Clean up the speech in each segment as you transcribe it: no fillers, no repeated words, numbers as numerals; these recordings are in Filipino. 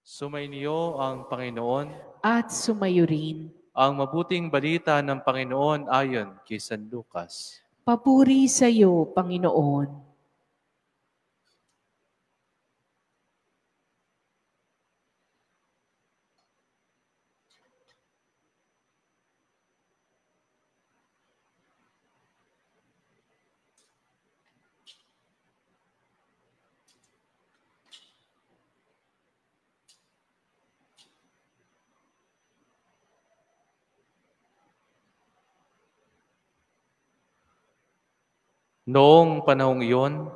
Sumainyo ang Panginoon, at sumayo rin. ang mabuting balita ng Panginoon ayon kay San Lucas. Papuri sa iyo, Panginoon. Noong panahong iyon,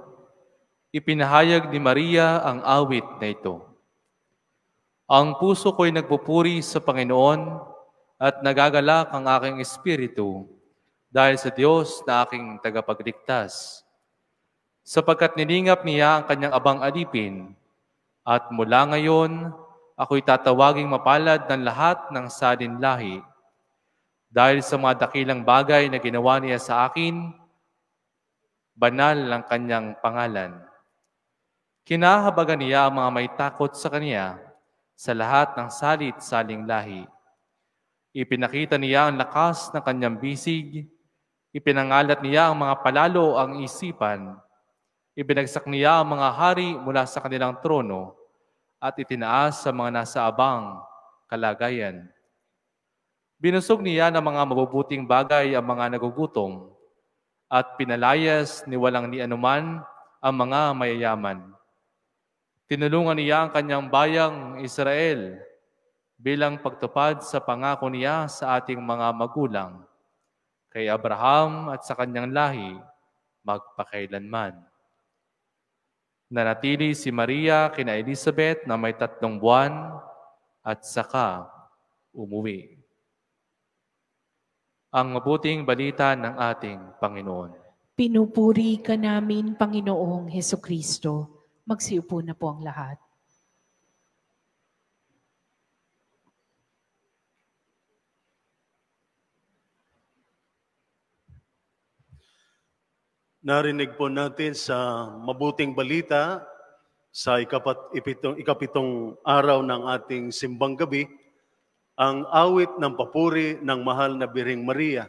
ipinahayag ni Maria ang awit na ito. Ang puso ko'y nagpupuri sa Panginoon at nagagalak ang aking espiritu dahil sa Diyos na aking tagapagligtas. Sapagkat nilingap niya ang kanyang abang alipin at mula ngayon ako'y tatawaging mapalad ng lahat ng salinlahi. Dahil sa mga dakilang bagay na ginawa niya sa akin, banal ang kanyang pangalan. Kinahabagan niya ang mga may takot sa kanya sa lahat ng salit-saling lahi. Ipinakita niya ang lakas ng kanyang bisig, ipinangalat niya ang mga palalo ang isipan, ibinagsak niya ang mga hari mula sa kanilang trono, at itinaas sa mga nasa abang kalagayan. Binusog niya ng mga mabubuting bagay ang mga nagugutom, at pinalayas ni walang ni anuman ang mga mayayaman. Tinulungan niya ang kanyang bayang Israel bilang pagtupad sa pangako niya sa ating mga magulang, kay Abraham at sa kanyang lahi magpakailanman. Nanatili si Maria kina Elizabeth na may 3 buwan at saka umuwi. Ang mabuting balita ng ating Panginoon. Pinupuri ka namin, Panginoong Hesukristo. Magsiupo na po ang lahat. Narinig po natin sa mabuting balita sa ikapitong araw ng ating simbang gabi, ang awit ng papuri ng mahal na Birheng Maria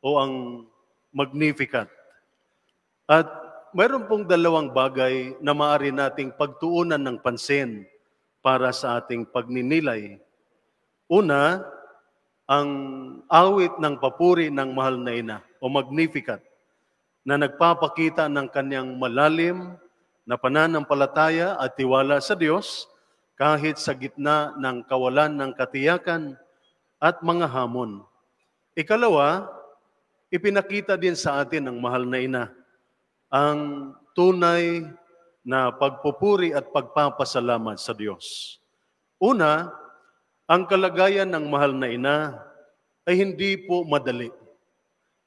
o ang Magnificat. At mayroon pong 2 bagay na maaari nating pagtuunan ng pansin para sa ating pagninilay. Una, ang awit ng papuri ng mahal na ina o Magnificat na nagpapakita ng kanyang malalim na pananampalataya at tiwala sa Diyos kahit sa gitna ng kawalan ng katiyakan at mga hamon. Ikalawa, ipinakita din sa atin ng mahal na ina ang tunay na pagpupuri at pagpapasalamat sa Diyos. Una, ang kalagayan ng mahal na ina ay hindi po madali.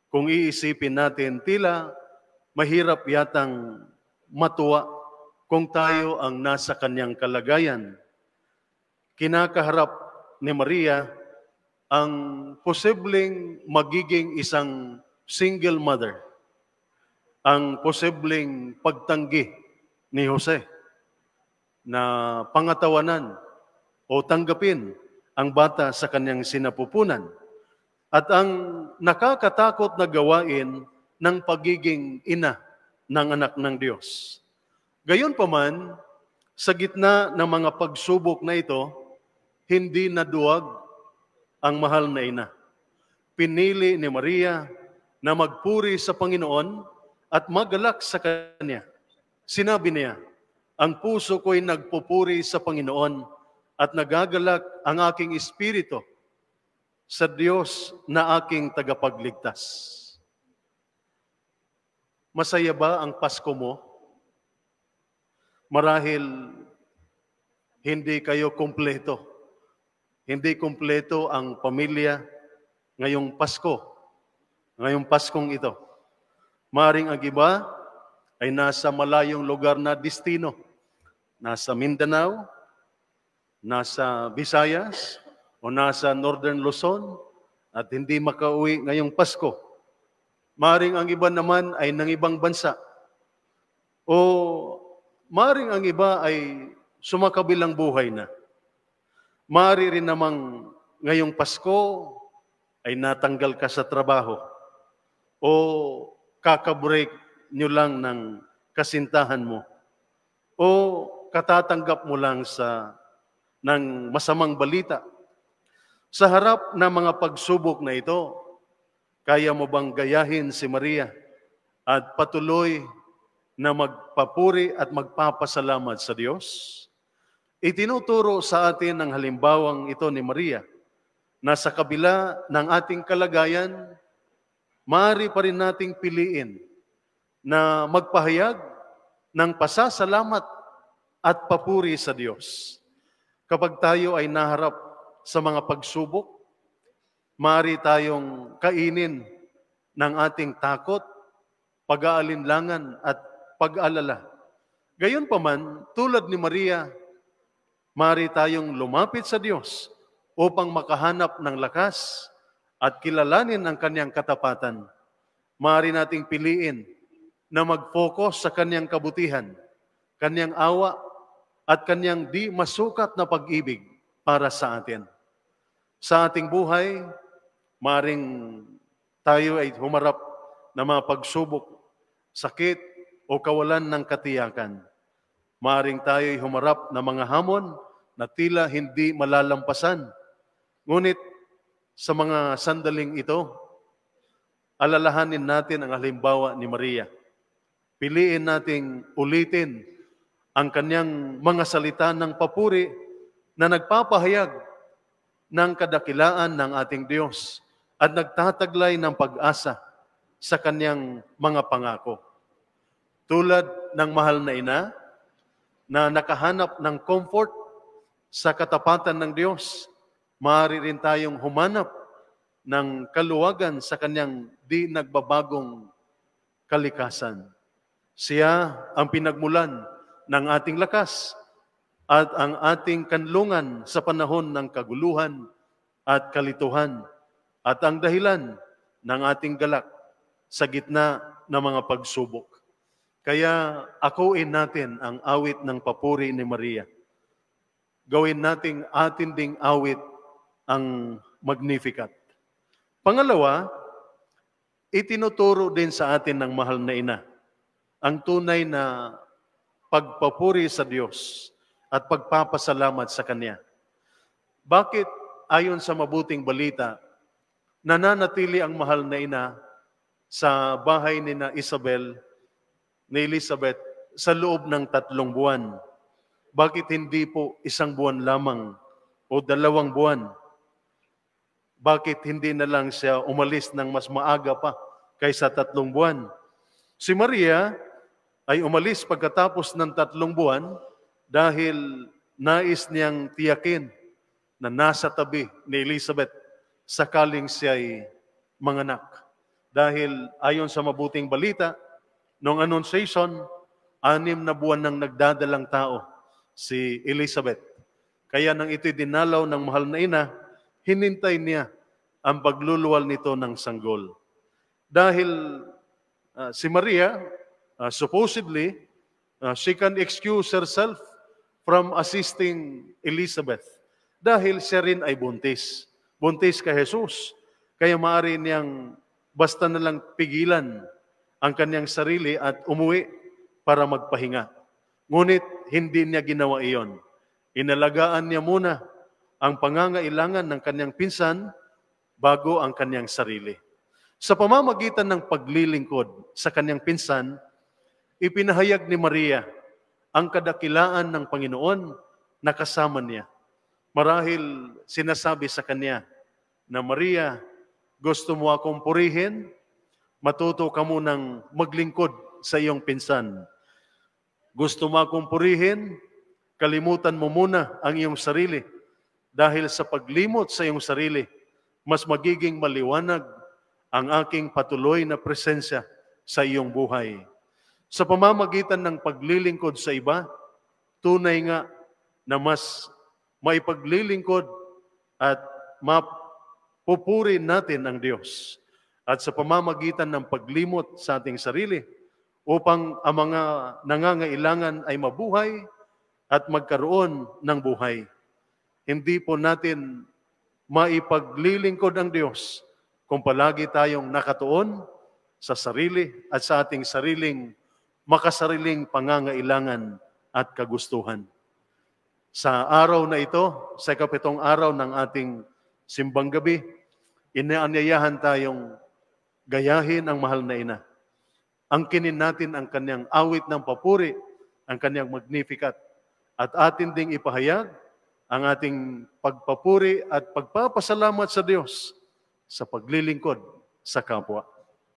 Kung iisipin natin, tila mahirap yatang matuwa kung tayo ang nasa kanyang kalagayan. Kinakaharap ni Maria ang posibleng magiging isang single mother, ang posibleng pagtanggi ni Jose na pangatawanan o tanggapin ang bata sa kanyang sinapupunan at ang nakakatakot na gawain ng pagiging ina ng anak ng Diyos. Gayunpaman, sa gitna ng mga pagsubok na ito, hindi naduwag ang mahal na ina. Pinili ni Maria na magpuri sa Panginoon at magalak sa Kanya. Sinabi niya, ang puso ko'y nagpupuri sa Panginoon at nagagalak ang aking espiritu sa Diyos na aking tagapagligtas. Masaya ba ang Pasko mo? Marahil hindi kayo kumpleto. Hindi kumpleto ang pamilya ngayong Pasko, ngayong Paskong ito. Maring ang iba ay nasa malayong lugar na destino. Nasa Mindanao, nasa Visayas, o nasa Northern Luzon, at hindi makauwi ngayong Pasko. Maring ang iba naman ay ng ibang bansa. O maring ang iba ay sumakabilang buhay na. Maaari rin namang ngayong Pasko ay natanggal ka sa trabaho o kakabreak nyo lang ng kasintahan mo o katatanggap mo lang ng masamang balita. Sa harap ng mga pagsubok na ito, kaya mo bang gayahin si Maria at patuloy na magpapuri at magpapasalamat sa Diyos? Itinuturo sa atin ang halimbawang ito ni Maria na sa kabila ng ating kalagayan, maaari pa rin nating piliin na magpahayag ng pasasalamat at papuri sa Diyos. Kapag tayo ay naharap sa mga pagsubok, maaari tayong kainin ng ating takot, pag-aalinlangan at pag-alala. Gayunpaman, tulad ni Maria, maaari tayong lumapit sa Diyos upang makahanap ng lakas at kilalanin ang Kanyang katapatan. Maaari nating piliin na mag-focus sa Kanyang kabutihan, Kanyang awa, at Kanyang di masukat na pag-ibig para sa atin. Sa ating buhay, maaaring tayo ay humarap ng mga pagsubok, sakit, o kawalan ng katiyakan. Maaaring tayo ay humarap ng mga hamon na tila hindi malalampasan. Ngunit sa mga sandaling ito, alalahanin natin ang halimbawa ni Maria. Piliin nating ulitin ang kanyang mga salita ng papuri na nagpapahayag ng kadakilaan ng ating Diyos at nagtataglay ng pag-asa sa kanyang mga pangako. Tulad ng mahal na ina na nakahanap ng comfort sa katapatan ng Diyos, maaari rin tayong humanap ng kaluwagan sa kanyang di nagbabagong kalikasan. Siya ang pinagmulan ng ating lakas at ang ating kanlungan sa panahon ng kaguluhan at kalituhan at ang dahilan ng ating galak sa gitna ng mga pagsubok. Kaya akuin natin ang awit ng papuri ni Maria. Gawin nating atin ding awit ang Magnificat. Pangalawa, itinuturo din sa atin ng mahal na ina ang tunay na pagpapuri sa Diyos at pagpapasalamat sa Kanya. Bakit ayon sa mabuting balita, nananatili ang mahal na ina sa bahay ni Elizabeth sa loob ng 3 buwan? Bakit hindi po 1 buwan lamang o 2 buwan? Bakit hindi na lang siya umalis ng mas maaga pa kaysa 3 buwan? Si Maria ay umalis pagkatapos ng 3 buwan dahil nais niyang tiyakin na nasa tabi ni Elizabeth sakaling siya ay manganak. Dahil ayon sa mabuting balita, noong Annunciation, 6 na buwan nang nagdadalang tao si Elizabeth. Kaya nang ito'y dinalaw ng mahal na ina, hinintay niya ang pagluluwal nito ng sanggol. Dahil si Maria, supposedly, she can excuse herself from assisting Elizabeth dahil siya rin ay buntis. Buntis kay Jesus. Kaya maaari niyang basta na lang pigilan ang kanyang sarili at umuwi para magpahinga. Ngunit hindi niya ginawa iyon. Inalagaan niya muna ang pangangailangan ng kanyang pinsan bago ang kanyang sarili. Sa pamamagitan ng paglilingkod sa kanyang pinsan, ipinahayag ni Maria ang kadakilaan ng Panginoon na kasama niya. Marahil sinasabi sa kanya na, Maria, gusto mo akong purihin? Matuto ka munang maglingkod sa iyong pinsan. Gusto mo akong purihin? Kalimutan mo muna ang iyong sarili. Dahil sa paglimot sa iyong sarili, mas magiging maliwanag ang aking patuloy na presensya sa iyong buhay. Sa pamamagitan ng paglilingkod sa iba, tunay nga na mas maipaglilingkod at mapupuri natin ang Diyos. At sa pamamagitan ng paglimot sa ating sarili, upang ang mga nangangailangan ay mabuhay at magkaroon ng buhay. hindi po natin maipaglilingkod ang Diyos kung palagi tayong nakatuon sa sarili at sa ating makasariling pangangailangan at kagustuhan. Sa araw na ito, sa 7th araw ng ating simbang gabi, inaanyayahan tayong gayahin ang mahal na ina. Angkinin natin ang kanyang awit ng papuri, ang kanyang Magnificat, at atin ding ipahayag ang ating pagpapuri at pagpapasalamat sa Diyos sa paglilingkod sa kapwa.